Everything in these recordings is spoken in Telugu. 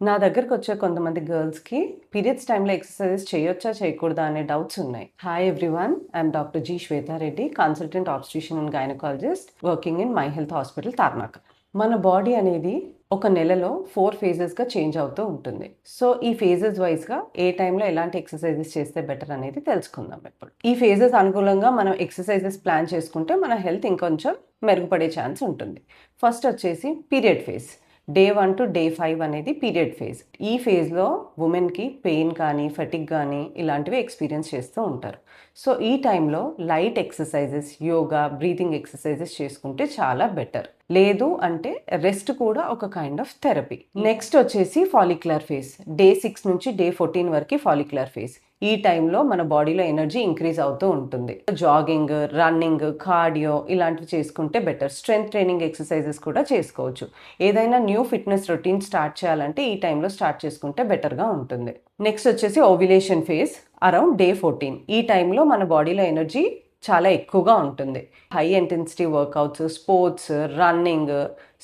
నా దగ్గరకొచ్చే కొంతమంది గర్ల్స్‌కి పీరియడ్స్ టైమ్‌లో ఎక్సర్‌సైజెస్ చేయొచ్చా? చేయకూడదా? అనే డౌట్స్ ఉన్నాయి. Hi everyone. I'm doctor G. Shweta Reddy, consultant ఆబ్స్ట్రిషియన్ and gynaecologist working in my health hospital Tarnaka. మన బాడీ అనేది ఒక నెలలో 4 ఫేజెస్‌గా చేంజ్ అవుతూ ఉంటుంది. సో, ఈ ఫేజెస్ వైస్‌గా ఏ టైంలో ఎలాంటి ఎక్సర్‌సైజెస్ చేస్తే బెటర్ అనేది తెలుసుకుందాం ఇప్పుడు. ఈ ఫేజెస్ అనుకూలంగా మనం ఎక్సర్‌సైజెస్ ప్లాన్ చేసుకుంటే మన హెల్త్ ఇంకొంచెం మెరుగుపడే ఛాన్స్ ఉంటుంది. ఫస్ట్ వచ్చేసి period phase. Day 1 to day 5 అనేది పీరియడ్ ఫేజ్. ఈ ఫేజ్‌లో వుమెన్‌కి పెయిన్ కానీ, ఫటిగ్ గానీ ఇలాంటివి ఎక్స్‌పీరియన్స్ చేస్తూ ఉంటారు. సో, ఈ టైంలో light exercises, yoga, breathing exercises చేసుకుంటే చాలా బెటర్. లేదు అంటే రెస్ట్ కూడా ఒక కైండ్ ఆఫ్ థెరపీ. నెక్స్ట్ వచ్చేసి ఫాలిక్యులర్ ఫేజ్. డే 6 నుంచి డే 14 వరకి ఫాలిక్యులర్ ఫేజ్. ఈ టైంలో మన బాడీలో ఎనర్జీ ఇంక్రీజ్ అవుతూ ఉంటుంది. జాగింగ్, రన్నింగ్, కార్డియో ఇలాంటివి చేసుకుంటే బెటర్. స్ట్రెంగ్త్ ట్రైనింగ్ ఎక్సర్‌సైజెస్ కూడా చేసుకోవచ్చు. ఏదైనా న్యూ ఫిట్‌నెస్ రొటీన్ స్టార్ట్ చేయాలంటే ఈ టైంలో స్టార్ట్ చేసుకుంటే బెటర్‌గా ఉంటుంది. నెక్స్ట్ వచ్చేసి ఓవ్యులేషన్ ఫేజ్ అరౌండ్ డే 14. ఈ టైంలో మన బాడీలో ఎనర్జీ చాలా ఎక్కువగా ఉంటుంది. High intensity workouts, sports, running,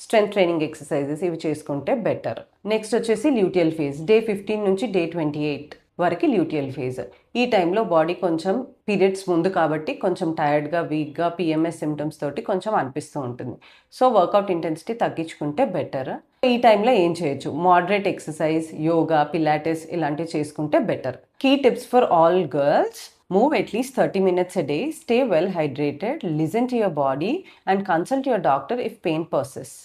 strength training exercises ఇవి చేసుకుంటే బెటర్. నెక్స్ట్ వచ్చేసి ల్యూటియల్ ఫేజ్. డే 15 నుంచి డే 28 వరకు ల్యూటియల్ ఫేజ్. ఈ టైంలో బాడీ కొంచెం పీరియడ్స్ ముందు కాబట్టి కొంచెం టైర్డ్‌గా, వీక్‌గా, పీఎంఎస్ సింప్టమ్స్ తోటి కొంచెం అనిపిస్తూ ఉంటుంది. సో, వర్కౌట్ ఇంటెన్సిటీ తగ్గించుకుంటే బెటర్. ఈ టైంలో ఏం చేయొచ్చు? మోడరేట్ ఎక్సర్సైజ్, యోగా, పిలాటిస్ ఇలాంటివి చేసుకుంటే better. Key tips for all girls: move at least 30 minutes a day, stay well hydrated, listen to your body, and consult your doctor if pain persists.